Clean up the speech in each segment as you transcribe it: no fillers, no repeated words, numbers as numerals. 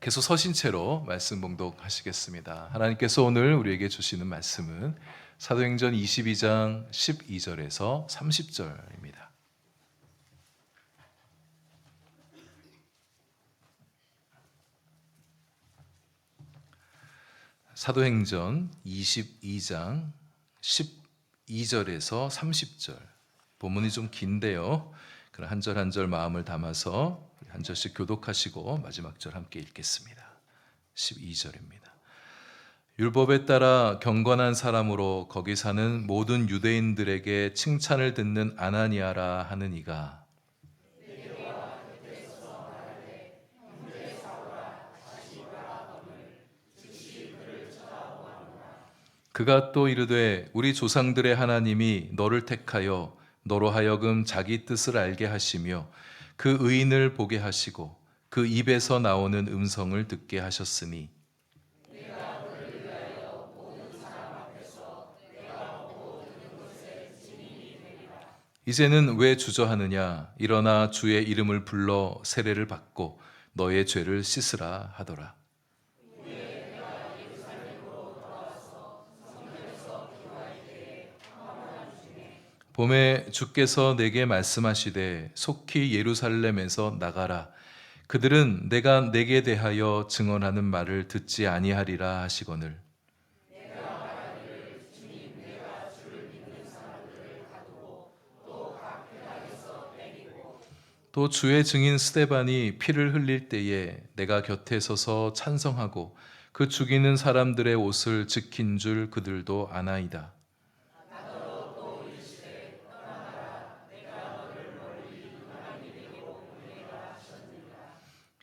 계속 서신 채로 말씀 봉독하시겠습니다. 하나님께서 오늘 우리에게 주시는 말씀은 사도행전 22장 12절에서 30절입니다. 사도행전 22장 12절에서 30절. 본문이 좀 긴데요. 그럼 한 절 한 절 마음을 담아서 한 절씩 교독하시고 마지막 절 함께 읽겠습니다. 12절입니다. 율법에 따라 경건한 사람으로 거기 사는 모든 유대인들에게 칭찬을 듣는 아나니아라 하는 이가 그가 또 이르되 우리 조상들의 하나님이 너를 택하여 너로 하여금 자기 뜻을 알게 하시며 그 의인을 보게 하시고 그 입에서 나오는 음성을 듣게 하셨으니 이제는 왜 주저하느냐 일어나 주의 이름을 불러 세례를 받고 너의 죄를 씻으라 하더라. 봄에 주께서 내게 말씀하시되 속히 예루살렘에서 나가라. 그들은 내가 내게 대하여 증언하는 말을 듣지 아니하리라 하시거늘. 또 주의 증인 스데반이 피를 흘릴 때에 내가 곁에 서서 찬성하고 그 죽이는 사람들의 옷을 지킨 줄 그들도 아나이다.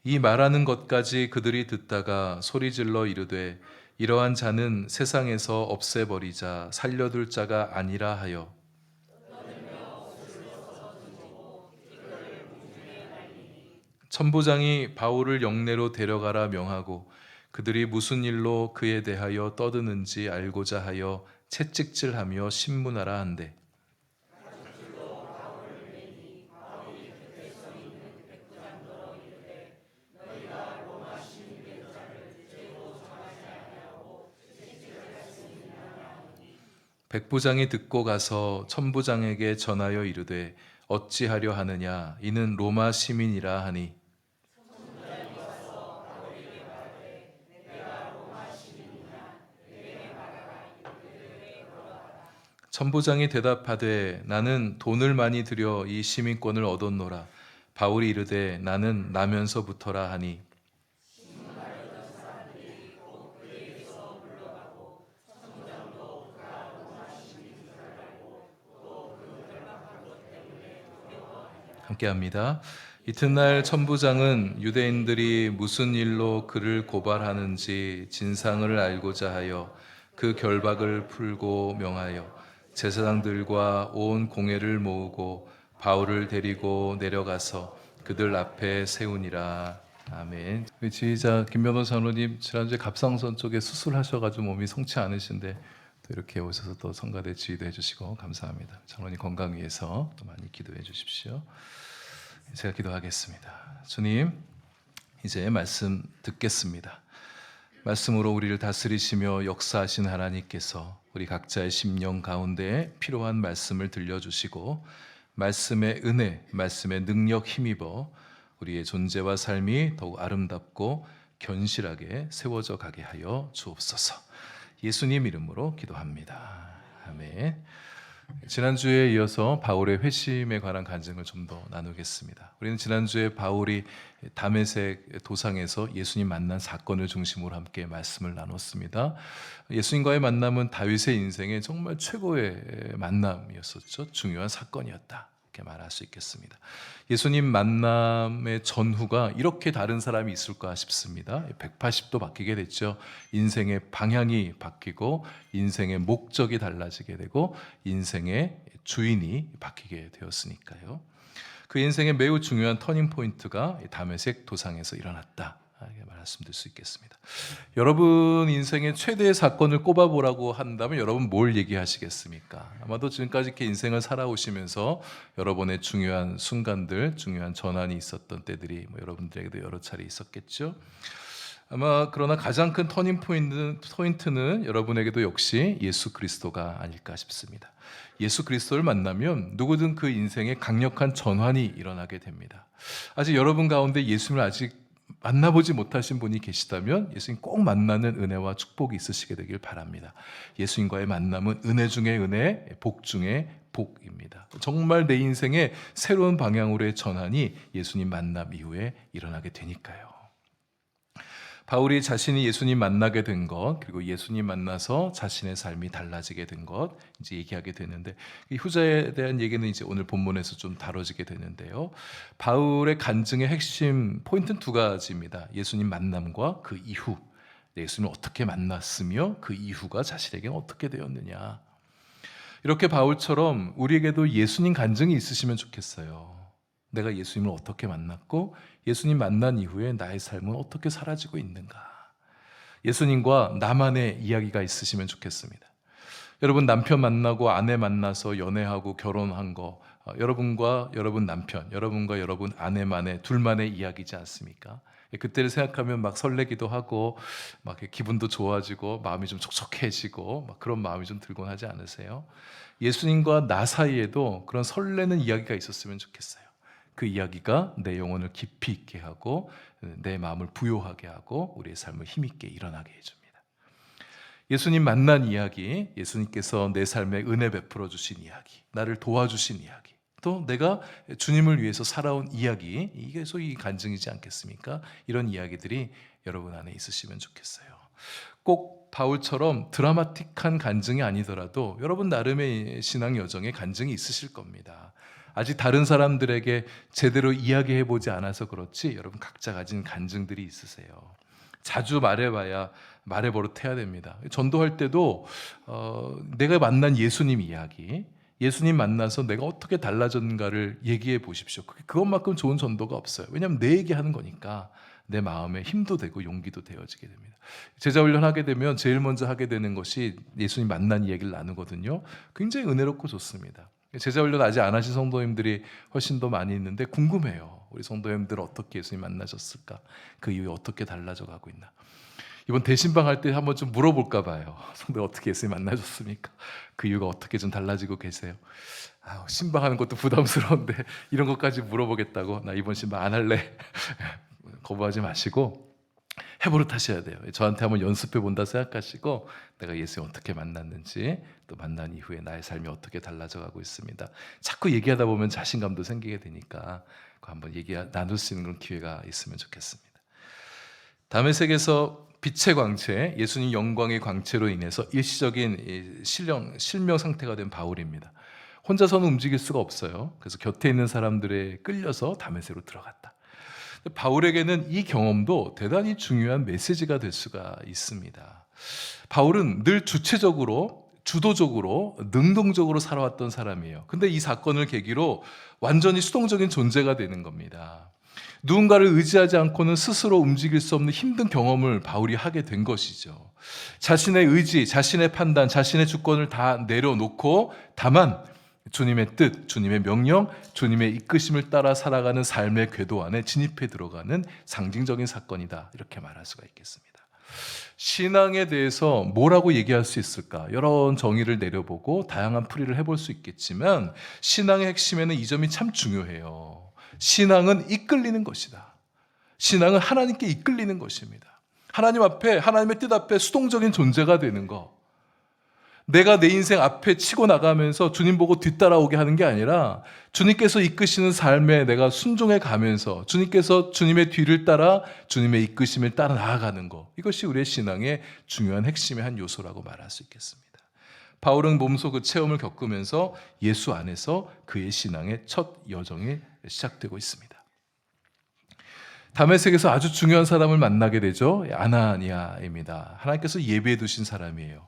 이 말하는 것까지 그들이 듣다가 소리질러 이르되 이러한 자는 세상에서 없애버리자 살려둘 자가 아니라 하여 천부장이 바울을 영내로 데려가라 명하고 그들이 무슨 일로 그에 대하여 떠드는지 알고자 하여 채찍질하며 신문하라 한대. 백부장이 듣고 가서 천부장에게 전하여 이르되 어찌하려 하느냐 이는 로마 시민이라 하니 천부장이 대답하되 나는 돈을 많이 들여 이 시민권을 얻었노라. 바울이 이르되 나는 나면서부터라 하니 함께합니다. 이튿날 천부장은 유대인들이 무슨 일로 그를 고발하는지 진상을 알고자 하여 그 결박을 풀고 명하여 제사장들과 온 공회를 모으고 바울을 데리고 내려가서 그들 앞에 세우니라. 아멘. 우리 지휘자 김변호 장로님 지난주에 갑상선 쪽에 수술하셔가지고 몸이 성치 않으신데 또 이렇게 오셔서 또 성가대 지휘도 해주시고 감사합니다. 장로님 건강 위해서 또 많이 기도해 주십시오. 제가 기도하겠습니다. 주님, 이제 말씀 듣겠습니다. 말씀으로 우리를 다스리시며 역사하신 하나님께서 우리 각자의 심령 가운데 필요한 말씀을 들려주시고 말씀의 은혜, 말씀의 능력 힘입어 우리의 존재와 삶이 더욱 아름답고 견실하게 세워져 가게 하여 주옵소서. 예수님 이름으로 기도합니다. 아멘. 지난주에 이어서 바울의 회심에 관한 간증을 좀 더 나누겠습니다. 우리는 지난주에 바울이 다메섹 도상에서 예수님 만난 사건을 중심으로 함께 말씀을 나눴습니다. 예수님과의 만남은 다윗의 인생의 정말 최고의 만남이었었죠. 중요한 사건이었다. 이렇게 말할 수 있겠습니다. 예수님 만남의 전후가 이렇게 다른 사람이 있을까 싶습니다. 180도 바뀌게 됐죠. 인생의 방향이 바뀌고 인생의 목적이 달라지게 되고 인생의 주인이 바뀌게 되었으니까요. 그 인생의 매우 중요한 터닝 포인트가 다메섹 도상에서 일어났다. 이렇게 말씀드릴 수 있겠습니다. 여러분 인생의 최대의 사건을 꼽아보라고 한다면 여러분 뭘 얘기하시겠습니까? 아마도 지금까지 이렇게 인생을 살아오시면서 여러분의 중요한 순간들, 중요한 전환이 있었던 때들이 여러분들에게도 여러 차례 있었겠죠. 아마 그러나 가장 큰 터닝 포인트는 여러분에게도 역시 예수 그리스도가 아닐까 싶습니다. 예수 그리스도를 만나면 누구든 그 인생에 강력한 전환이 일어나게 됩니다. 아직 여러분 가운데 예수님을 아직 만나보지 못하신 분이 계시다면 예수님 꼭 만나는 은혜와 축복이 있으시게 되길 바랍니다. 예수님과의 만남은 은혜 중에 은혜, 복 중에 복입니다. 정말 내 인생의 새로운 방향으로의 전환이 예수님 만남 이후에 일어나게 되니까요. 바울이 자신이 예수님 만나게 된 것, 그리고 예수님 만나서 자신의 삶이 달라지게 된 것, 이제 얘기하게 되는데, 이 후자에 대한 얘기는 이제 오늘 본문에서 좀 다뤄지게 되는데요. 바울의 간증의 핵심 포인트는 두 가지입니다. 예수님 만남과 그 이후, 예수님을 어떻게 만났으며 그 이후가 자신에게는 어떻게 되었느냐. 이렇게 바울처럼 우리에게도 예수님 간증이 있으시면 좋겠어요. 내가 예수님을 어떻게 만났고 예수님 만난 이후에 나의 삶은 어떻게 사라지고 있는가. 예수님과 나만의 이야기가 있으시면 좋겠습니다. 여러분 남편 만나고 아내 만나서 연애하고 결혼한 거, 여러분과 여러분 남편, 여러분과 여러분 아내만의 둘만의 이야기지 않습니까? 그때를 생각하면 막 설레기도 하고 막 기분도 좋아지고 마음이 좀 촉촉해지고 막 그런 마음이 좀 들곤 하지 않으세요? 예수님과 나 사이에도 그런 설레는 이야기가 있었으면 좋겠어요. 그 이야기가 내 영혼을 깊이 있게 하고 내 마음을 부요하게 하고 우리의 삶을 힘있게 일어나게 해줍니다. 예수님 만난 이야기, 예수님께서 내 삶에 은혜 베풀어 주신 이야기, 나를 도와주신 이야기, 또 내가 주님을 위해서 살아온 이야기, 이게 소위 간증이지 않겠습니까? 이런 이야기들이 여러분 안에 있으시면 좋겠어요. 꼭 바울처럼 드라마틱한 간증이 아니더라도 여러분 나름의 신앙 여정에 간증이 있으실 겁니다. 아직 다른 사람들에게 제대로 이야기해보지 않아서 그렇지 여러분 각자 가진 간증들이 있으세요. 자주 말해봐야 말해 버릇해야 됩니다. 전도할 때도 내가 만난 예수님 이야기, 예수님 만나서 내가 어떻게 달라졌는가를 얘기해 보십시오. 그것만큼 좋은 전도가 없어요. 왜냐하면 내 얘기하는 거니까 내 마음에 힘도 되고 용기도 되어지게 됩니다. 제자 훈련하게 되면 제일 먼저 하게 되는 것이 예수님 만난 이야기를 나누거든요. 굉장히 은혜롭고 좋습니다. 제자 훈련 아직 안 하신 성도님들이 훨씬 더 많이 있는데 궁금해요. 우리 성도님들 어떻게 예수님 만나셨을까? 그 이후에 어떻게 달라져 가고 있나? 이번 대신방 할 때 한번 좀 물어볼까 봐요. 성도 어떻게 예수님 만나셨습니까? 그 이유가 어떻게 좀 달라지고 계세요? 신방하는 것도 부담스러운데 이런 것까지 물어보겠다고? 나 이번 신방 안 할래. 거부하지 마시고 해버릇 하셔야 돼요. 저한테 한번 연습해 본다 생각하시고 내가 예수님 어떻게 만났는지, 또 만난 이후에 나의 삶이 어떻게 달라져 가고 있습니다. 자꾸 얘기하다 보면 자신감도 생기게 되니까 한번 나눌 수 있는 그런 기회가 있으면 좋겠습니다. 다메섹에서 빛의 광채, 예수님 영광의 광채로 인해서 일시적인 실명 상태가 된 바울입니다. 혼자서는 움직일 수가 없어요. 그래서 곁에 있는 사람들에 끌려서 다메섹으로 들어갔다. 바울에게는 이 경험도 대단히 중요한 메시지가 될 수가 있습니다. 바울은 늘 주도적으로, 능동적으로 살아왔던 사람이에요. 근데 이 사건을 계기로 완전히 수동적인 존재가 되는 겁니다. 누군가를 의지하지 않고는 스스로 움직일 수 없는 힘든 경험을 바울이 하게 된 것이죠. 자신의 의지, 자신의 판단, 자신의 주권을 다 내려놓고 다만 주님의 뜻, 주님의 명령, 주님의 이끄심을 따라 살아가는 삶의 궤도 안에 진입해 들어가는 상징적인 사건이다, 이렇게 말할 수가 있겠습니다. 신앙에 대해서 뭐라고 얘기할 수 있을까? 여러 정의를 내려보고 다양한 풀이를 해볼 수 있겠지만 신앙의 핵심에는 이 점이 참 중요해요. 신앙은 이끌리는 것이다. 신앙은 하나님께 이끌리는 것입니다. 하나님 앞에, 하나님의 뜻 앞에 수동적인 존재가 되는 것. 내가 내 인생 앞에 치고 나가면서 주님 보고 뒤따라오게 하는 게 아니라 주님께서 이끄시는 삶에 내가 순종해 가면서 주님께서 주님의 뒤를 따라 주님의 이끄심을 따라 나아가는 것. 이것이 우리의 신앙의 중요한 핵심의 한 요소라고 말할 수 있겠습니다. 바울은 몸소 그 체험을 겪으면서 예수 안에서 그의 신앙의 첫 여정이 시작되고 있습니다. 다메섹에서 아주 중요한 사람을 만나게 되죠. 아나니아입니다. 하나님께서 예비해 두신 사람이에요.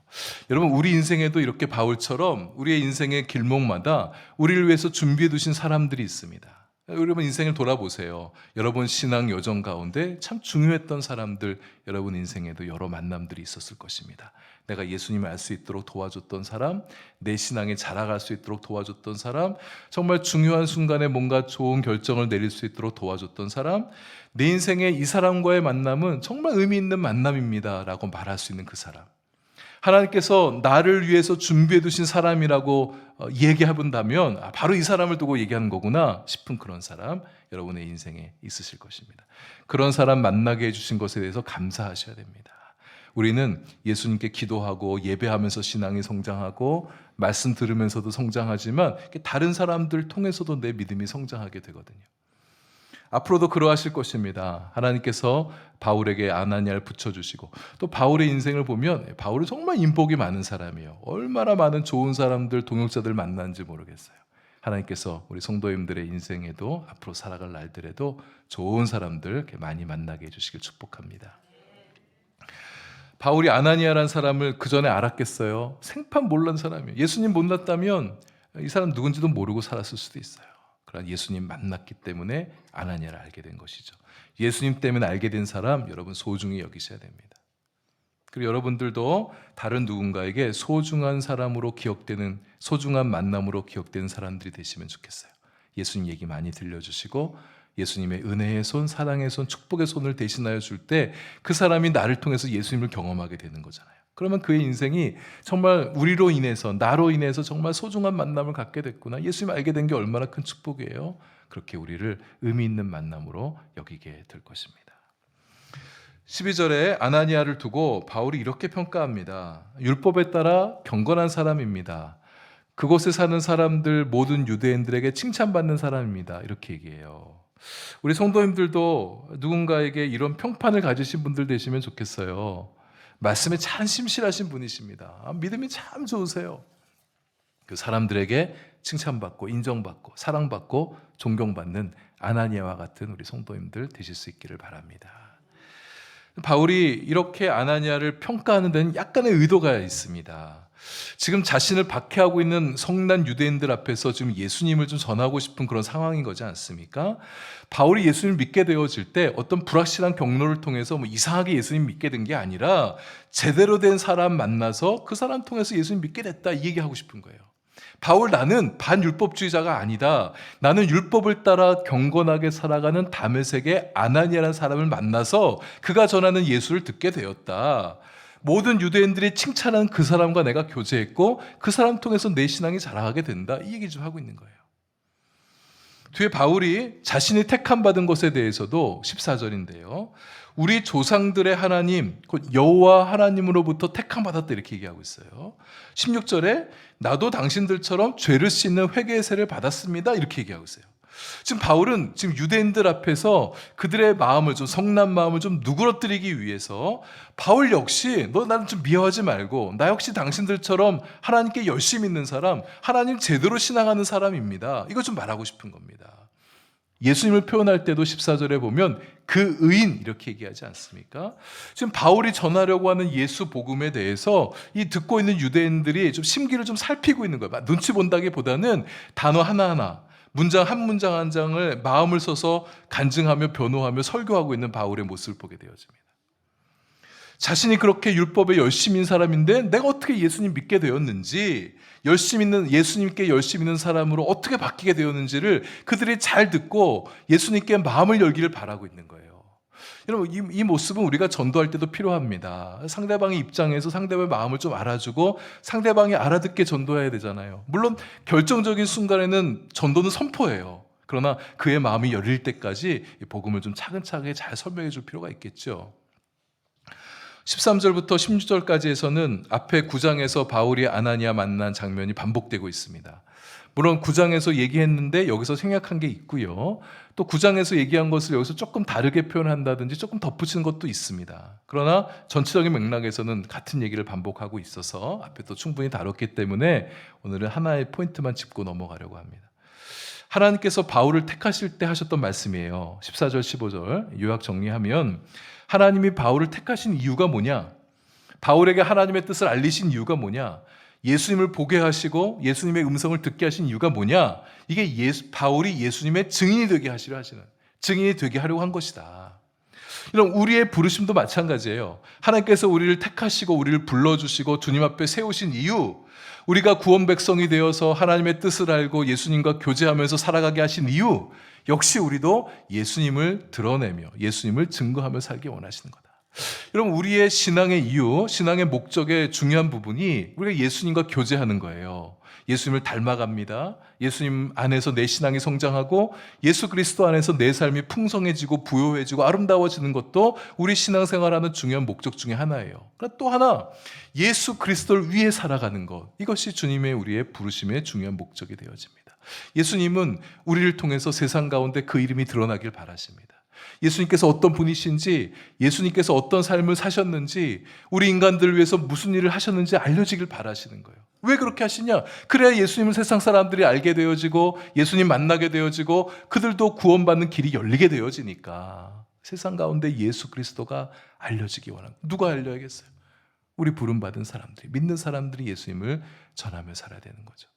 여러분, 우리 인생에도 이렇게 바울처럼 우리의 인생의 길목마다 우리를 위해서 준비해 두신 사람들이 있습니다. 여러분 인생을 돌아보세요. 여러분 신앙 여정 가운데 참 중요했던 사람들, 여러분 인생에도 여러 만남들이 있었을 것입니다. 내가 예수님을 알 수 있도록 도와줬던 사람, 내 신앙에 자라갈 수 있도록 도와줬던 사람, 정말 중요한 순간에 뭔가 좋은 결정을 내릴 수 있도록 도와줬던 사람, 내 인생에 이 사람과의 만남은 정말 의미 있는 만남입니다 라고 말할 수 있는 그 사람, 하나님께서 나를 위해서 준비해 두신 사람이라고 얘기해 본다면 바로 이 사람을 두고 얘기하는 거구나 싶은 그런 사람 여러분의 인생에 있으실 것입니다. 그런 사람 만나게 해주신 것에 대해서 감사하셔야 됩니다. 우리는 예수님께 기도하고 예배하면서 신앙이 성장하고 말씀 들으면서도 성장하지만 다른 사람들 통해서도 내 믿음이 성장하게 되거든요. 앞으로도 그러하실 것입니다. 하나님께서 바울에게 아나니아를 붙여주시고, 또 바울의 인생을 보면 바울은 정말 인복이 많은 사람이에요. 얼마나 많은 좋은 사람들, 동역자들 만났는지 모르겠어요. 하나님께서 우리 성도님들의 인생에도 앞으로 살아갈 날들에도 좋은 사람들 이렇게 많이 만나게 해주시길 축복합니다. 바울이 아나니아라는 사람을 그 전에 알았겠어요? 생판 몰랐는 사람이에요. 예수님 만났다면 이 사람 누군지도 모르고 살았을 수도 있어요. 그러나 예수님 만났기 때문에 아나니아를 알게 된 것이죠. 예수님 때문에 알게 된 사람 여러분 소중히 여기셔야 됩니다. 그리고 여러분들도 다른 누군가에게 소중한 사람으로 기억되는, 소중한 만남으로 기억되는 사람들이 되시면 좋겠어요. 예수님 얘기 많이 들려주시고 예수님의 은혜의 손, 사랑의 손, 축복의 손을 대신하여 줄 때 그 사람이 나를 통해서 예수님을 경험하게 되는 거잖아요. 그러면 그의 인생이 정말 우리로 인해서, 나로 인해서 정말 소중한 만남을 갖게 됐구나, 예수님 알게 된 게 얼마나 큰 축복이에요. 그렇게 우리를 의미 있는 만남으로 여기게 될 것입니다. 12절에 아나니아를 두고 바울이 이렇게 평가합니다. 율법에 따라 경건한 사람입니다. 그곳에 사는 사람들 모든 유대인들에게 칭찬받는 사람입니다. 이렇게 얘기해요. 우리 성도님들도 누군가에게 이런 평판을 가지신 분들 되시면 좋겠어요. 말씀에 참 심실하신 분이십니다. 믿음이 참 좋으세요. 그 사람들에게 칭찬받고 인정받고 사랑받고 존경받는 아나니아와 같은 우리 성도님들 되실 수 있기를 바랍니다. 바울이 이렇게 아나니아를 평가하는 데는 약간의 의도가 있습니다. 지금 자신을 박해하고 있는 성난 유대인들 앞에서 지금 예수님을 좀 전하고 싶은 그런 상황인 거지 않습니까? 바울이 예수님을 믿게 되어질 때 어떤 불확실한 경로를 통해서 이상하게 예수님 믿게 된 게 아니라 제대로 된 사람 만나서 그 사람 통해서 예수님 믿게 됐다, 이 얘기하고 싶은 거예요. 바울, 나는 반율법주의자가 아니다. 나는 율법을 따라 경건하게 살아가는 다메섹의 아나니아라는 사람을 만나서 그가 전하는 예수를 듣게 되었다. 모든 유대인들이 칭찬한 그 사람과 내가 교제했고 그 사람 통해서 내 신앙이 자라가게 된다, 이 얘기 좀 하고 있는 거예요. 뒤에 바울이 자신이 택함 받은 것에 대해서도 14절인데요. 우리 조상들의 하나님, 곧 여호와 하나님으로부터 택함 받았다, 이렇게 얘기하고 있어요. 16절에 나도 당신들처럼 죄를 씻는 회개의 세를 받았습니다, 이렇게 얘기하고 있어요. 지금 바울은 지금 유대인들 앞에서 그들의 마음을 좀, 성난 마음을 좀 누그러뜨리기 위해서 바울 역시 너 나는 좀 미워하지 말고 나 역시 당신들처럼 하나님께 열심히 있는 사람, 하나님 제대로 신앙하는 사람입니다, 이거 좀 말하고 싶은 겁니다. 예수님을 표현할 때도 14절에 보면 그 의인 이렇게 얘기하지 않습니까? 지금 바울이 전하려고 하는 예수 복음에 대해서 이 듣고 있는 유대인들이 좀 심기를 좀 살피고 있는 거예요. 눈치 본다기보다는 단어 하나하나, 문장 한 문장 한 장을 마음을 써서 간증하며 변호하며 설교하고 있는 바울의 모습을 보게 되어집니다. 자신이 그렇게 율법에 열심히 있는 사람인데 내가 어떻게 예수님 믿게 되었는지, 예수님께 열심히 있는 사람으로 어떻게 바뀌게 되었는지를 그들이 잘 듣고 예수님께 마음을 열기를 바라고 있는 거예요. 여러분, 이 모습은 우리가 전도할 때도 필요합니다. 상대방의 입장에서 상대방의 마음을 좀 알아주고 상대방이 알아듣게 전도해야 되잖아요. 물론 결정적인 순간에는 전도는 선포예요. 그러나 그의 마음이 열릴 때까지 복음을 좀 차근차근 잘 설명해 줄 필요가 있겠죠. 13절부터 16절까지에서는 앞에 9장에서 바울이 아나니아 만난 장면이 반복되고 있습니다. 물론 9장에서 얘기했는데 여기서 생략한 게 있고요. 또 9장에서 얘기한 것을 여기서 조금 다르게 표현한다든지 조금 덧붙이는 것도 있습니다. 그러나 전체적인 맥락에서는 같은 얘기를 반복하고 있어서 앞에 또 충분히 다뤘기 때문에 오늘은 하나의 포인트만 짚고 넘어가려고 합니다. 하나님께서 바울을 택하실 때 하셨던 말씀이에요. 14절 15절 요약 정리하면 하나님이 바울을 택하신 이유가 뭐냐? 바울에게 하나님의 뜻을 알리신 이유가 뭐냐? 예수님을 보게 하시고 예수님의 음성을 듣게 하신 이유가 뭐냐? 이게 바울이 예수님의 증인이 되게 하시려 하시는, 증인이 되게 하려고 한 것이다. 이런 우리의 부르심도 마찬가지예요. 하나님께서 우리를 택하시고 우리를 불러주시고 주님 앞에 세우신 이유, 우리가 구원 백성이 되어서 하나님의 뜻을 알고 예수님과 교제하면서 살아가게 하신 이유, 역시 우리도 예수님을 드러내며 예수님을 증거하며 살기 원하시는 거다. 여러분, 우리의 신앙의 이유, 신앙의 목적의 중요한 부분이 우리가 예수님과 교제하는 거예요. 예수님을 닮아갑니다. 예수님 안에서 내 신앙이 성장하고 예수 그리스도 안에서 내 삶이 풍성해지고 부요해지고 아름다워지는 것도 우리 신앙생활하는 중요한 목적 중에 하나예요. 그러나 또 하나, 예수 그리스도를 위해 살아가는 것, 이것이 주님의 우리의 부르심의 중요한 목적이 되어집니다. 예수님은 우리를 통해서 세상 가운데 그 이름이 드러나길 바라십니다. 예수님께서 어떤 분이신지, 예수님께서 어떤 삶을 사셨는지, 우리 인간들을 위해서 무슨 일을 하셨는지 알려지길 바라시는 거예요. 왜 그렇게 하시냐? 그래야 예수님을 세상 사람들이 알게 되어지고 예수님 만나게 되어지고 그들도 구원받는 길이 열리게 되어지니까 세상 가운데 예수 그리스도가 알려지기 원합니다. 누가 알려야겠어요? 우리 부름받은 사람들이, 믿는 사람들이 예수님을 전하며 살아야 되는 거죠.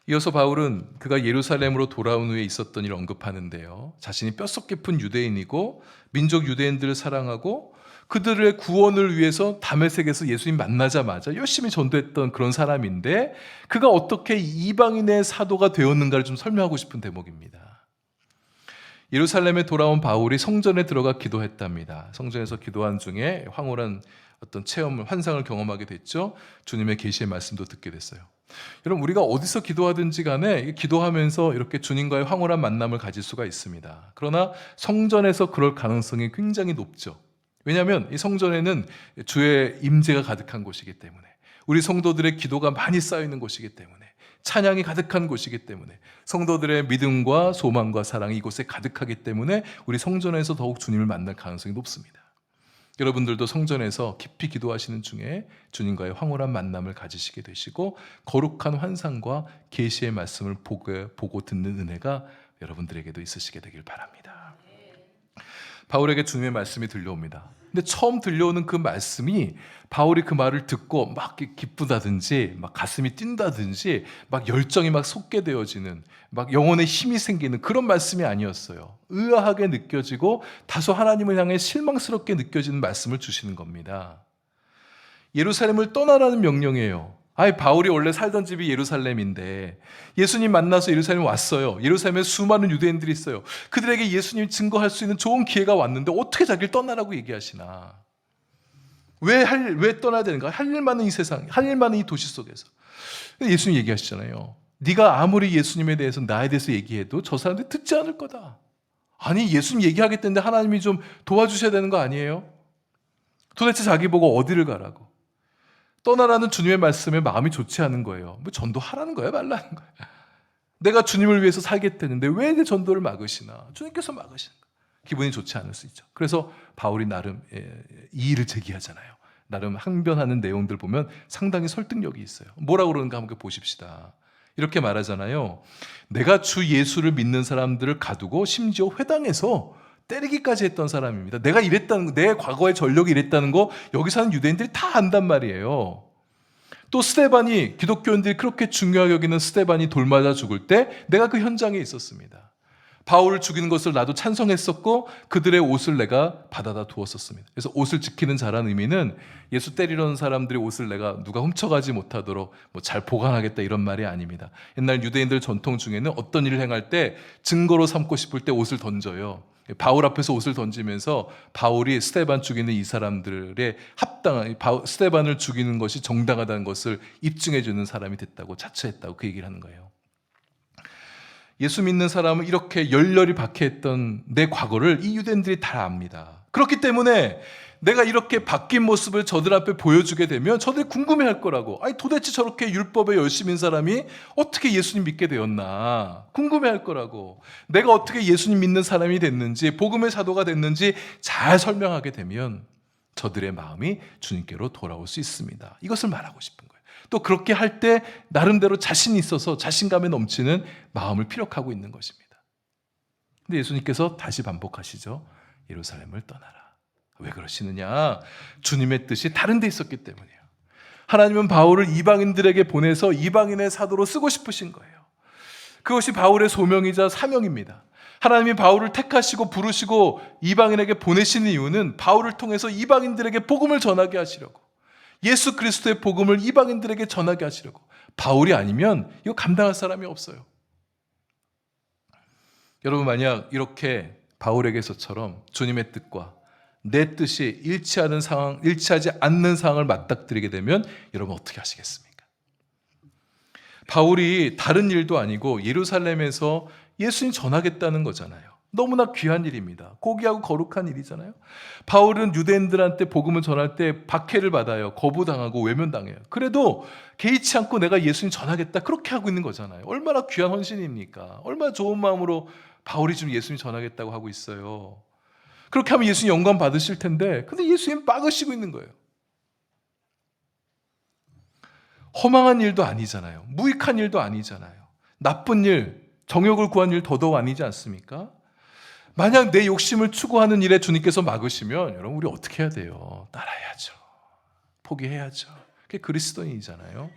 이어서 바울은 그가 예루살렘으로 돌아온 후에 있었던 일을 언급하는데요. 자신이 뼛속 깊은 유대인이고 민족 유대인들을 사랑하고 그들의 구원을 위해서 다메섹에서 예수님 만나자마자 열심히 전도했던 그런 사람인데 그가 어떻게 이방인의 사도가 되었는가를 좀 설명하고 싶은 대목입니다. 예루살렘에 돌아온 바울이 성전에 들어가 기도했답니다. 성전에서 기도한 중에 황홀한 어떤 체험을, 환상을 경험하게 됐죠. 주님의 계시의 말씀도 듣게 됐어요. 여러분, 우리가 어디서 기도하든지 간에 기도하면서 이렇게 주님과의 황홀한 만남을 가질 수가 있습니다. 그러나 성전에서 그럴 가능성이 굉장히 높죠. 왜냐하면 이 성전에는 주의 임재가 가득한 곳이기 때문에, 우리 성도들의 기도가 많이 쌓이는 곳이기 때문에, 찬양이 가득한 곳이기 때문에, 성도들의 믿음과 소망과 사랑이 이곳에 가득하기 때문에 우리 성전에서 더욱 주님을 만날 가능성이 높습니다. 여러분들도 성전에서 깊이 기도하시는 중에 주님과의 황홀한 만남을 가지시게 되시고 거룩한 환상과 계시의 말씀을 보고 듣는 은혜가 여러분들에게도 있으시게 되길 바랍니다. 바울에게 주님의 말씀이 들려옵니다. 근데 처음 들려오는 그 말씀이 바울이 그 말을 듣고 막 기쁘다든지 막 가슴이 뛴다든지 막 열정이 막 솟게 되어지는, 막 영혼에 힘이 생기는 그런 말씀이 아니었어요. 의아하게 느껴지고 다소 하나님을 향해 실망스럽게 느껴지는 말씀을 주시는 겁니다. 예루살렘을 떠나라는 명령이에요. 바울이 원래 살던 집이 예루살렘인데 예수님 만나서 예루살렘에 왔어요. 예루살렘에 수많은 유대인들이 있어요. 그들에게 예수님 증거할 수 있는 좋은 기회가 왔는데 어떻게 자기를 떠나라고 얘기하시나? 왜 떠나야 되는가? 할 일 많은 이 세상, 할 일 많은 이 도시 속에서. 예수님 얘기하시잖아요. 네가 아무리 예수님에 대해서, 나에 대해서 얘기해도 저 사람들이 듣지 않을 거다. 아니, 예수님 얘기하겠다는데 하나님이 좀 도와주셔야 되는 거 아니에요? 도대체 자기 보고 어디를 가라고? 떠나라는 주님의 말씀에 마음이 좋지 않은 거예요. 뭐 전도하라는 거예요? 말라는 거예요? 내가 주님을 위해서 살겠다는데 왜 내 전도를 막으시나? 주님께서 막으시는 거예요. 기분이 좋지 않을 수 있죠. 그래서 바울이 나름 이의를 제기하잖아요. 나름 항변하는 내용들 보면 상당히 설득력이 있어요. 뭐라고 그러는가 한번 보십시다. 이렇게 말하잖아요. 내가 주 예수를 믿는 사람들을 가두고 심지어 회당에서 때리기까지 했던 사람입니다. 내가 이랬다는 거, 내 과거의 전력이 이랬다는 거 여기 사는 유대인들이 다 안단 말이에요. 또 스데반이, 기독교인들이 그렇게 중요하게 여기는 스데반이 돌 맞아 죽을 때 내가 그 현장에 있었습니다. 바울을 죽이는 것을 나도 찬성했었고 그들의 옷을 내가 받아다 두었었습니다. 그래서 옷을 지키는 자라는 의미는 예수 때리려는 사람들의 옷을 내가 누가 훔쳐가지 못하도록 잘 보관하겠다 이런 말이 아닙니다. 옛날 유대인들 전통 중에는 어떤 일을 행할 때 증거로 삼고 싶을 때 옷을 던져요. 바울 앞에서 옷을 던지면서 바울이 스데반 죽이는 이 사람들의 합당한, 스데반을 죽이는 것이 정당하다는 것을 입증해 주는 사람이 됐다고, 자처했다고 그 얘기를 하는 거예요. 예수 믿는 사람은 이렇게 열렬히 박해했던 내 과거를 이 유대인들이 다 압니다. 그렇기 때문에 내가 이렇게 바뀐 모습을 저들 앞에 보여주게 되면 저들이 궁금해할 거라고. 도대체 저렇게 율법에 열심인 사람이 어떻게 예수님 믿게 되었나 궁금해할 거라고. 내가 어떻게 예수님 믿는 사람이 됐는지, 복음의 사도가 됐는지 잘 설명하게 되면 저들의 마음이 주님께로 돌아올 수 있습니다. 이것을 말하고 싶은 거예요. 또 그렇게 할 때 나름대로 자신이 있어서 자신감에 넘치는 마음을 피력하고 있는 것입니다. 근데 예수님께서 다시 반복하시죠. 예루살렘을 떠나라. 왜 그러시느냐? 주님의 뜻이 다른 데 있었기 때문이에요. 하나님은 바울을 이방인들에게 보내서 이방인의 사도로 쓰고 싶으신 거예요. 그것이 바울의 소명이자 사명입니다. 하나님이 바울을 택하시고 부르시고 이방인에게 보내시는 이유는 바울을 통해서 이방인들에게 복음을 전하게 하시려고, 예수 그리스도의 복음을 이방인들에게 전하게 하시려고. 바울이 아니면 이거 감당할 사람이 없어요. 여러분, 만약 이렇게 바울에게서처럼 주님의 뜻과 내 뜻이 일치하지 않는 상황을 맞닥뜨리게 되면 여러분 어떻게 하시겠습니까? 바울이 다른 일도 아니고 예루살렘에서 예수님 전하겠다는 거잖아요. 너무나 귀한 일입니다. 고귀하고 거룩한 일이잖아요. 바울은 유대인들한테 복음을 전할 때 박해를 받아요. 거부당하고 외면당해요. 그래도 개의치 않고 내가 예수님 전하겠다, 그렇게 하고 있는 거잖아요. 얼마나 귀한 헌신입니까? 얼마나 좋은 마음으로 바울이 지금 예수님 전하겠다고 하고 있어요. 그렇게 하면 예수님 영광 받으실 텐데, 근데 예수님 막으시고 있는 거예요. 허망한 일도 아니잖아요. 무익한 일도 아니잖아요. 나쁜 일, 정욕을 구한 일 더더욱 아니지 않습니까? 만약 내 욕심을 추구하는 일에 주님께서 막으시면 여러분, 우리 어떻게 해야 돼요? 따라야죠. 포기해야죠. 그게 그리스도인이잖아요.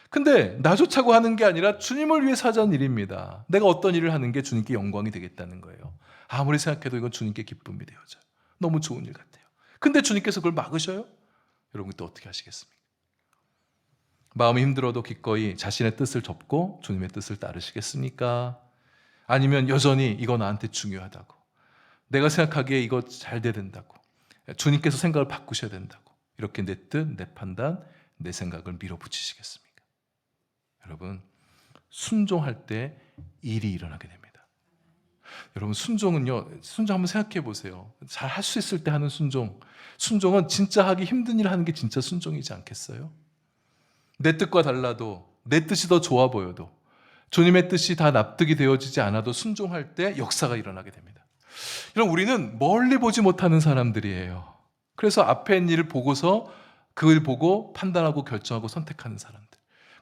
근데 나 좋자고 하는 게 아니라 주님을 위해서 하자는 일입니다. 내가 어떤 일을 하는 게 주님께 영광이 되겠다는 거예요. 아무리 생각해도 이건 주님께 기쁨이 되어져요. 너무 좋은 일 같아요. 근데 주님께서 그걸 막으셔요? 여러분 또 어떻게 하시겠습니까? 마음이 힘들어도 기꺼이 자신의 뜻을 접고 주님의 뜻을 따르시겠습니까? 아니면 여전히 이거 나한테 중요하다고, 내가 생각하기에 이거 잘 돼야 된다고, 주님께서 생각을 바꾸셔야 된다고, 이렇게 내 뜻, 내 판단, 내 생각을 밀어붙이시겠습니까? 여러분, 순종할 때 일이 일어나게 됩니다. 여러분, 순종 한번 생각해 보세요. 잘 할 수 있을 때 하는 순종은 진짜 하기 힘든 일을 하는 게 진짜 순종이지 않겠어요? 내 뜻과 달라도, 내 뜻이 더 좋아 보여도, 주님의 뜻이 다 납득이 되어지지 않아도 순종할 때 역사가 일어나게 됩니다. 여러분, 우리는 멀리 보지 못하는 사람들이에요. 그래서 앞에 있는 일을 보고서 그걸 보고 판단하고 결정하고 선택하는 사람들.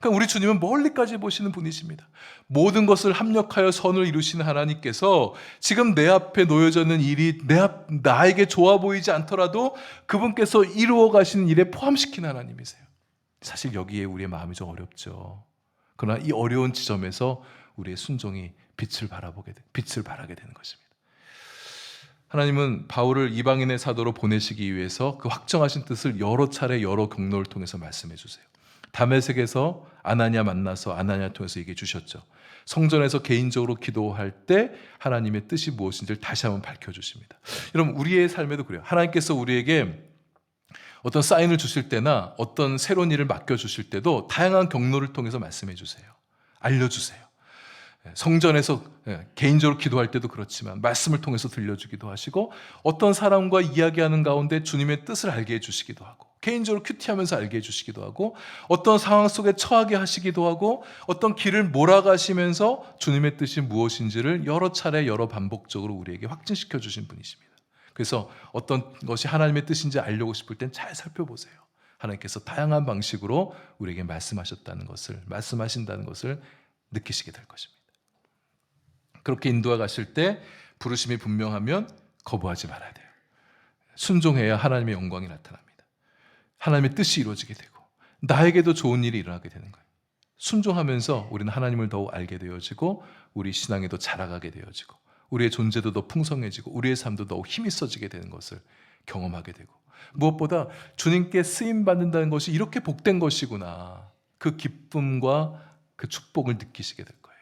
그러니까 우리 주님은 멀리까지 보시는 분이십니다. 모든 것을 합력하여 선을 이루시는 하나님께서 지금 내 앞에 놓여져 있는 일이 나에게 좋아 보이지 않더라도 그분께서 이루어 가시는 일에 포함시키는 하나님이세요. 사실 여기에 우리의 마음이 좀 어렵죠. 그러나 이 어려운 지점에서 우리의 순종이 빛을 바라게 되는 것입니다. 하나님은 바울을 이방인의 사도로 보내시기 위해서 그 확정하신 뜻을 여러 차례 여러 경로를 통해서 말씀해 주세요. 다메섹에서 아나니아 만나서 아나니아 통해서 얘기해 주셨죠. 성전에서 개인적으로 기도할 때 하나님의 뜻이 무엇인지를 다시 한번 밝혀주십니다. 여러분, 우리의 삶에도 그래요. 하나님께서 우리에게 어떤 사인을 주실 때나 어떤 새로운 일을 맡겨주실 때도 다양한 경로를 통해서 말씀해 주세요. 알려주세요. 성전에서 개인적으로 기도할 때도 그렇지만 말씀을 통해서 들려주기도 하시고, 어떤 사람과 이야기하는 가운데 주님의 뜻을 알게 해주시기도 하고, 개인적으로 큐티하면서 알게 해주시기도 하고, 어떤 상황 속에 처하게 하시기도 하고, 어떤 길을 몰아가시면서 주님의 뜻이 무엇인지를 여러 차례 여러 반복적으로 우리에게 확증시켜 주신 분이십니다. 그래서 어떤 것이 하나님의 뜻인지 알려고 싶을 땐 잘 살펴보세요. 하나님께서 다양한 방식으로 우리에게 말씀하신다는 것을 느끼시게 될 것입니다. 그렇게 인도해 가실 때 부르심이 분명하면 거부하지 말아야 돼요. 순종해야 하나님의 영광이 나타납니다. 하나님의 뜻이 이루어지게 되고 나에게도 좋은 일이 일어나게 되는 거예요. 순종하면서 우리는 하나님을 더욱 알게 되어지고 우리 신앙에도 자라가게 되어지고 우리의 존재도 더 풍성해지고 우리의 삶도 더욱 힘이 있어지게 되는 것을 경험하게 되고, 무엇보다 주님께 쓰임받는다는 것이 이렇게 복된 것이구나, 그 기쁨과 그 축복을 느끼시게 될 거예요.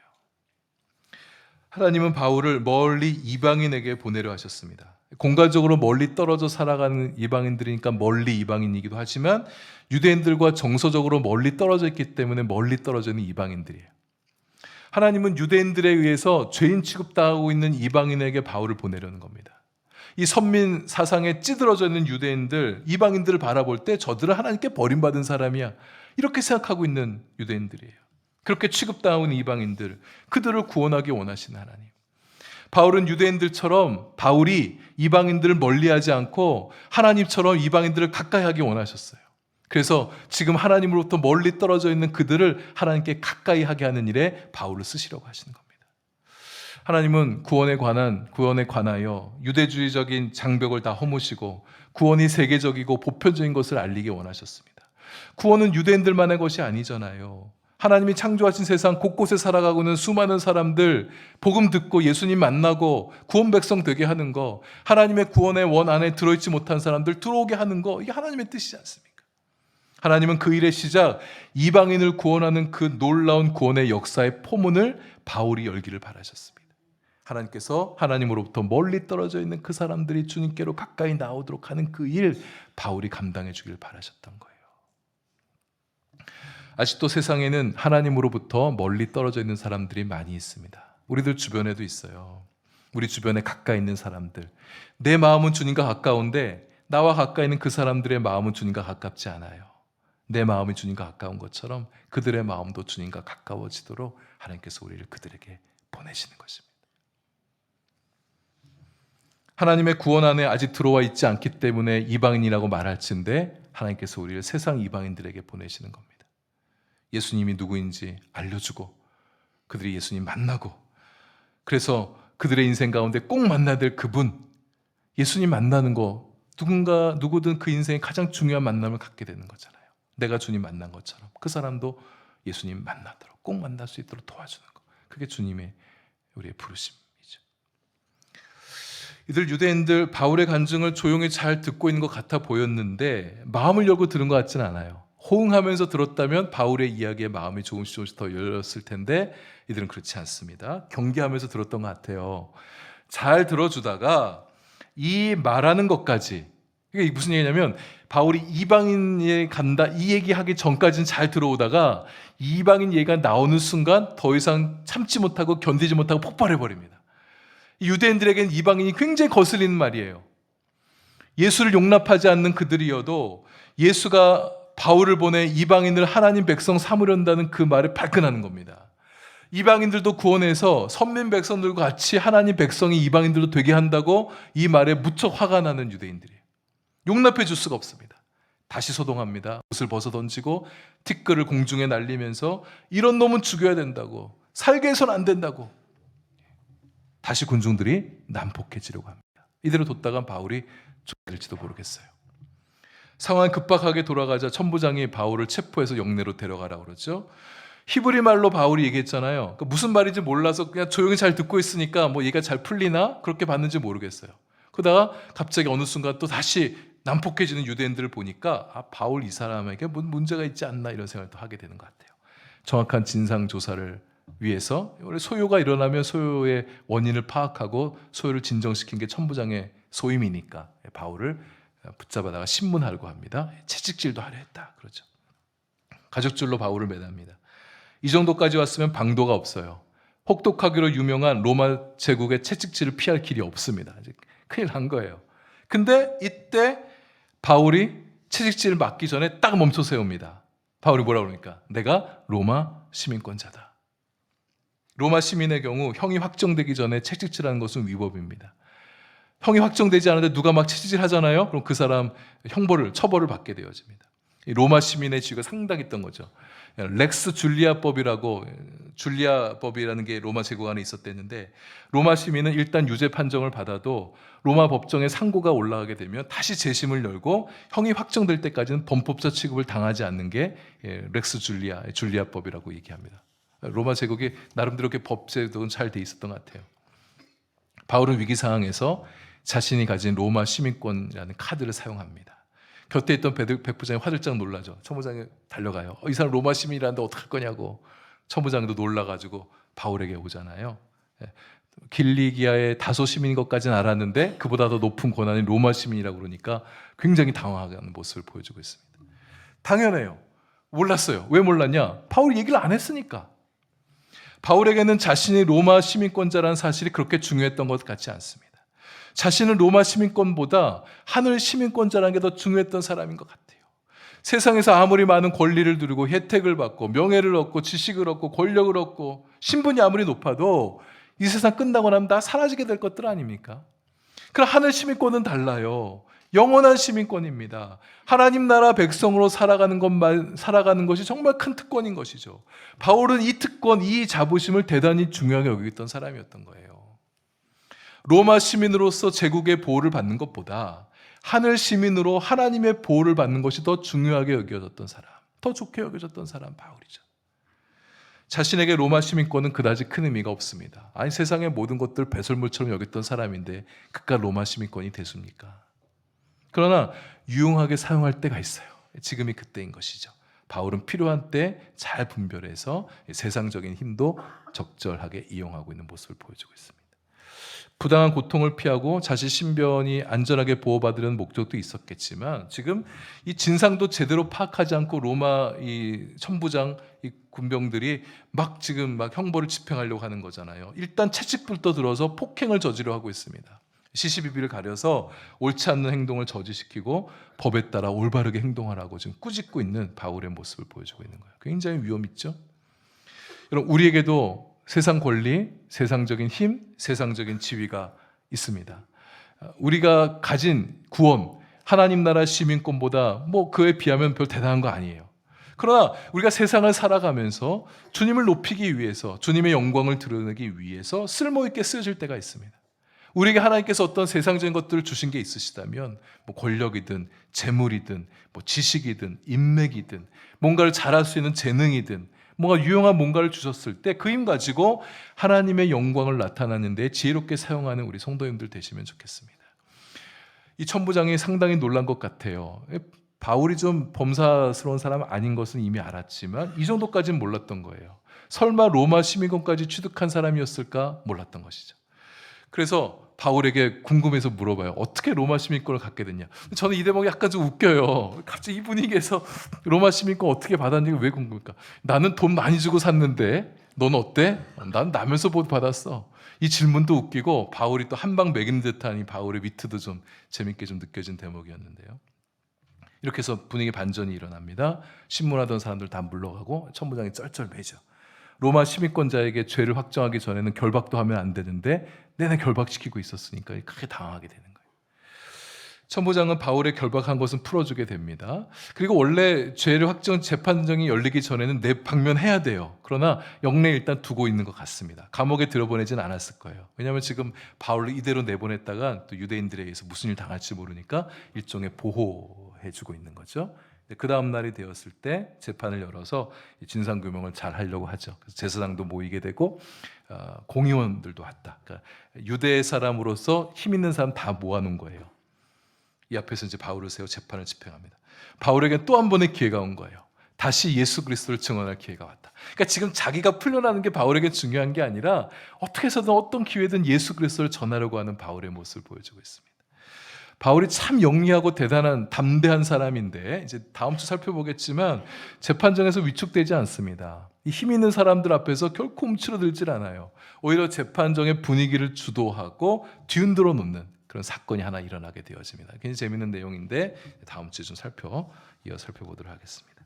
하나님은 바울을 멀리 이방인에게 보내려 하셨습니다. 공간적으로 멀리 떨어져 살아가는 이방인들이니까 멀리 이방인이기도 하지만 유대인들과 정서적으로 멀리 떨어져 있기 때문에 멀리 떨어져 있는 이방인들이에요. 하나님은 유대인들에 의해서 죄인 취급당하고 있는 이방인에게 바울을 보내려는 겁니다. 이 선민 사상에 찌들어져 있는 유대인들, 이방인들을 바라볼 때 저들은 하나님께 버림받은 사람이야, 이렇게 생각하고 있는 유대인들이에요. 그렇게 취급당하고 있는 이방인들, 그들을 구원하기 원하시는 하나님. 바울은 유대인들처럼 바울이 이방인들을 멀리하지 않고 하나님처럼 이방인들을 가까이 하기 원하셨어요. 그래서 지금 하나님으로부터 멀리 떨어져 있는 그들을 하나님께 가까이 하게 하는 일에 바울을 쓰시려고 하시는 겁니다. 하나님은 구원에 관하여 유대주의적인 장벽을 다 허무시고 구원이 세계적이고 보편적인 것을 알리기 원하셨습니다. 구원은 유대인들만의 것이 아니잖아요. 하나님이 창조하신 세상 곳곳에 살아가고 있는 수많은 사람들, 복음 듣고 예수님 만나고 구원 백성 되게 하는 거, 하나님의 구원의 원 안에 들어있지 못한 사람들 들어오게 하는 거, 이게 하나님의 뜻이지 않습니까? 하나님은 그 일의 시작, 이방인을 구원하는 그 놀라운 구원의 역사의 포문을 바울이 열기를 바라셨습니다. 하나님께서 하나님으로부터 멀리 떨어져 있는 그 사람들이 주님께로 가까이 나오도록 하는 그 일, 바울이 감당해 주길 바라셨던 거예요. 아직도 세상에는 하나님으로부터 멀리 떨어져 있는 사람들이 많이 있습니다. 우리들 주변에도 있어요. 우리 주변에 가까이 있는 사람들. 내 마음은 주님과 가까운데 나와 가까이 있는 그 사람들의 마음은 주님과 가깝지 않아요. 내 마음이 주님과 가까운 것처럼 그들의 마음도 주님과 가까워지도록 하나님께서 우리를 그들에게 보내시는 것입니다. 하나님의 구원 안에 아직 들어와 있지 않기 때문에 이방인이라고 말할진데 하나님께서 우리를 세상 이방인들에게 보내시는 겁니다. 예수님이 누구인지 알려주고 그들이 예수님 만나고, 그래서 그들의 인생 가운데 꼭 만나야 될 그분, 예수님 만나는 거, 누구든 그 인생의 가장 중요한 만남을 갖게 되는 거잖아요. 내가 주님 만난 것처럼 그 사람도 예수님 만나도록, 꼭 만날 수 있도록 도와주는 거, 그게 주님의 우리의 부르심이죠. 이들 유대인들 바울의 간증을 조용히 잘 듣고 있는 것 같아 보였는데 마음을 열고 들은 것 같지는 않아요. 호응하면서 들었다면 바울의 이야기에 마음이 조금씩 더 열렸을 텐데 이들은 그렇지 않습니다. 경계하면서 들었던 것 같아요. 잘 들어주다가 이 말하는 것까지, 이게 무슨 얘기냐면 바울이 이방인에 간다 이 얘기하기 전까지는 잘 들어오다가 이방인 얘기가 나오는 순간 더 이상 참지 못하고 견디지 못하고 폭발해버립니다. 유대인들에게는 이방인이 굉장히 거슬리는 말이에요. 예수를 용납하지 않는 그들이어도 예수가 바울을 보내 이방인을 하나님 백성 삼으려는 그 말에 발끈하는 겁니다. 이방인들도 구원해서 선민 백성들과 같이 하나님 백성이 이방인들도 되게 한다고 이 말에 무척 화가 나는 유대인들이에요. 용납해 줄 수가 없습니다. 다시 소동합니다. 옷을 벗어 던지고 티끌을 공중에 날리면서 이런 놈은 죽여야 된다고, 살게 해서는 안 된다고 다시 군중들이 난폭해지려고 합니다. 이대로 뒀다간 바울이 죽을지도 모르겠어요. 상황이 급박하게 돌아가자 천부장이 바울을 체포해서 영내로 데려가라고 그러죠. 히브리 말로 바울이 얘기했잖아요. 그러니까 무슨 말인지 몰라서 그냥 조용히 잘 듣고 있으니까 뭐 얘가 잘 풀리나 그렇게 봤는지 모르겠어요. 그러다가 갑자기 어느 순간 또 다시 난폭해지는 유대인들을 보니까 바울 이 사람에게 뭔 문제가 있지 않나 이런 생각을 또 하게 되는 것 같아요. 정확한 진상 조사를 위해서 원래 소요가 일어나면 소요의 원인을 파악하고 소요를 진정시킨 게 천부장의 소임이니까 바울을 붙잡아다가 신문하려고 합니다. 채찍질도 하려 했다 그러죠. 가죽줄로 바울을 매답니다. 이 정도까지 왔으면 방도가 없어요. 혹독하기로 유명한 로마 제국의 채찍질을 피할 길이 없습니다. 이제 큰일 난 거예요. 근데 이때 바울이 채찍질을 맞기 전에 딱 멈춰 세웁니다. 바울이 뭐라고 그러니까 내가 로마 시민권자다. 로마 시민의 경우 형이 확정되기 전에 채찍질하는 것은 위법입니다. 형이 확정되지 않은데 누가 막 채찍질 하잖아요. 그럼 그 사람 처벌을 받게 되어집니다. 로마 시민의 지위가 상당했던 거죠. 렉스 줄리아법이라고, 줄리아법이라는 게 로마 제국 안에 있었댔는데 로마 시민은 일단 유죄 판정을 받아도 로마 법정에 상고가 올라가게 되면 다시 재심을 열고 형이 확정될 때까지는 범법자 취급을 당하지 않는 게 렉스 줄리아법이라고 얘기합니다. 로마 제국이 나름대로 법제도는 잘 돼 있었던 것 같아요. 바울은 위기 상황에서 자신이 가진 로마 시민권이라는 카드를 사용합니다. 곁에 있던 백부장이 화들짝 놀라죠. 천부장이 달려가요. 이 사람 로마 시민이라는데 어떡할 거냐고. 천부장도 놀라가지고 바울에게 오잖아요. 길리기아의 다소 시민인 것까지는 알았는데 그보다 더 높은 권한인 로마 시민이라고 그러니까 굉장히 당황하는 모습을 보여주고 있습니다. 당연해요. 몰랐어요. 왜 몰랐냐? 바울이 얘기를 안 했으니까. 바울에게는 자신이 로마 시민권자라는 사실이 그렇게 중요했던 것 같지 않습니다. 자신은 로마 시민권보다 하늘 시민권자라는 게 더 중요했던 사람인 것 같아요. 세상에서 아무리 많은 권리를 누리고 혜택을 받고 명예를 얻고 지식을 얻고 권력을 얻고 신분이 아무리 높아도 이 세상 끝나고 나면 다 사라지게 될 것들 아닙니까? 그럼 하늘 시민권은 달라요. 영원한 시민권입니다. 하나님 나라 백성으로 살아가는 것이 정말 큰 특권인 것이죠. 바울은 이 특권, 이 자부심을 대단히 중요하게 여기던 사람이었던 거예요. 로마 시민으로서 제국의 보호를 받는 것보다 하늘 시민으로 하나님의 보호를 받는 것이 더 중요하게 여겨졌던 사람, 더 좋게 여겨졌던 사람 바울이죠. 자신에게 로마 시민권은 그다지 큰 의미가 없습니다. 아니 세상의 모든 것들 배설물처럼 여겼던 사람인데 그깟 로마 시민권이 대수입니까? 그러나 유용하게 사용할 때가 있어요. 지금이 그때인 것이죠. 바울은 필요한 때 잘 분별해서 세상적인 힘도 적절하게 이용하고 있는 모습을 보여주고 있습니다. 부당한 고통을 피하고 자신 신변이 안전하게 보호받으려는 목적도 있었겠지만 지금 이 진상도 제대로 파악하지 않고 로마 이 천부장 이 군병들이 막 지금 막 형벌을 집행하려고 하는 거잖아요. 일단 채찍불도 들어서 폭행을 저지르려 하고 있습니다. 시시비비를 가려서 옳지 않는 행동을 저지시키고 법에 따라 올바르게 행동하라고 지금 꾸짖고 있는 바울의 모습을 보여주고 있는 거예요. 굉장히 위험 있죠. 여러분 우리에게도 세상 권리, 세상적인 힘, 세상적인 지위가 있습니다. 우리가 가진 구원, 하나님 나라 시민권보다 뭐 그에 비하면 별 대단한 거 아니에요. 그러나 우리가 세상을 살아가면서 주님을 높이기 위해서, 주님의 영광을 드러내기 위해서 쓸모있게 쓰여질 때가 있습니다. 우리에게 하나님께서 어떤 세상적인 것들을 주신 게 있으시다면 뭐 권력이든 재물이든 뭐 지식이든 인맥이든 뭔가를 잘할 수 있는 재능이든 뭔가 유용한 뭔가를 주셨을 때 그 힘 가지고 하나님의 영광을 나타내는 데 지혜롭게 사용하는 우리 성도님들 되시면 좋겠습니다. 이 천부장이 상당히 놀란 것 같아요. 바울이 좀 범사스러운 사람 아닌 것은 이미 알았지만 이 정도까지는 몰랐던 거예요. 설마 로마 시민권까지 취득한 사람이었을까? 몰랐던 것이죠. 그래서 바울에게 궁금해서 물어봐요. 어떻게 로마 시민권을 갖게 됐냐? 저는 이 대목이 약간 좀 웃겨요. 갑자기 이 분위기에서 로마 시민권 어떻게 받았는지 왜 궁금할까? 나는 돈 많이 주고 샀는데 넌 어때? 난 나면서 받았어. 이 질문도 웃기고 바울이 또 한 방 매기는 듯한 이 바울의 위트도 좀 재밌게 좀 느껴진 대목이었는데요. 이렇게 해서 분위기 반전이 일어납니다. 신문하던 사람들 다 물러가고 천부장이 쩔쩔매죠. 로마 시민권자에게 죄를 확정하기 전에는 결박도 하면 안 되는데 내내 결박시키고 있었으니까 크게 당황하게 되는 거예요. 천부장은 바울의 결박한 것은 풀어주게 됩니다. 그리고 원래 죄를 확정 재판정이 열리기 전에는 내방면해야 돼요. 그러나 영내에 일단 두고 있는 것 같습니다. 감옥에 들어보내진 않았을 거예요. 왜냐하면 지금 바울을 이대로 내보냈다가 또 유대인들에 의해서 무슨 일 당할지 모르니까 일종의 보호해주고 있는 거죠. 그 다음 날이 되었을 때 재판을 열어서 진상규명을 잘 하려고 하죠. 그래서 제사장도 모이게 되고 공의원들도 왔다. 그러니까 유대 사람으로서 힘 있는 사람 다 모아놓은 거예요. 이 앞에서 이제 바울을 세워 재판을 집행합니다. 바울에게 또 한 번의 기회가 온 거예요. 다시 예수 그리스도를 증언할 기회가 왔다. 그러니까 지금 자기가 풀려나는 게 바울에게 중요한 게 아니라 어떻게 해서든 어떤 기회든 예수 그리스도를 전하려고 하는 바울의 모습을 보여주고 있습니다. 바울이 참 영리하고 대단한 담대한 사람인데 이제 다음 주 살펴보겠지만 재판정에서 위축되지 않습니다. 이 힘 있는 사람들 앞에서 결코 움츠러들질 않아요. 오히려 재판정의 분위기를 주도하고 뒤흔들어 놓는 그런 사건이 하나 일어나게 되어집니다. 굉장히 재밌는 내용인데 다음 주에 좀 이어 살펴보도록 하겠습니다.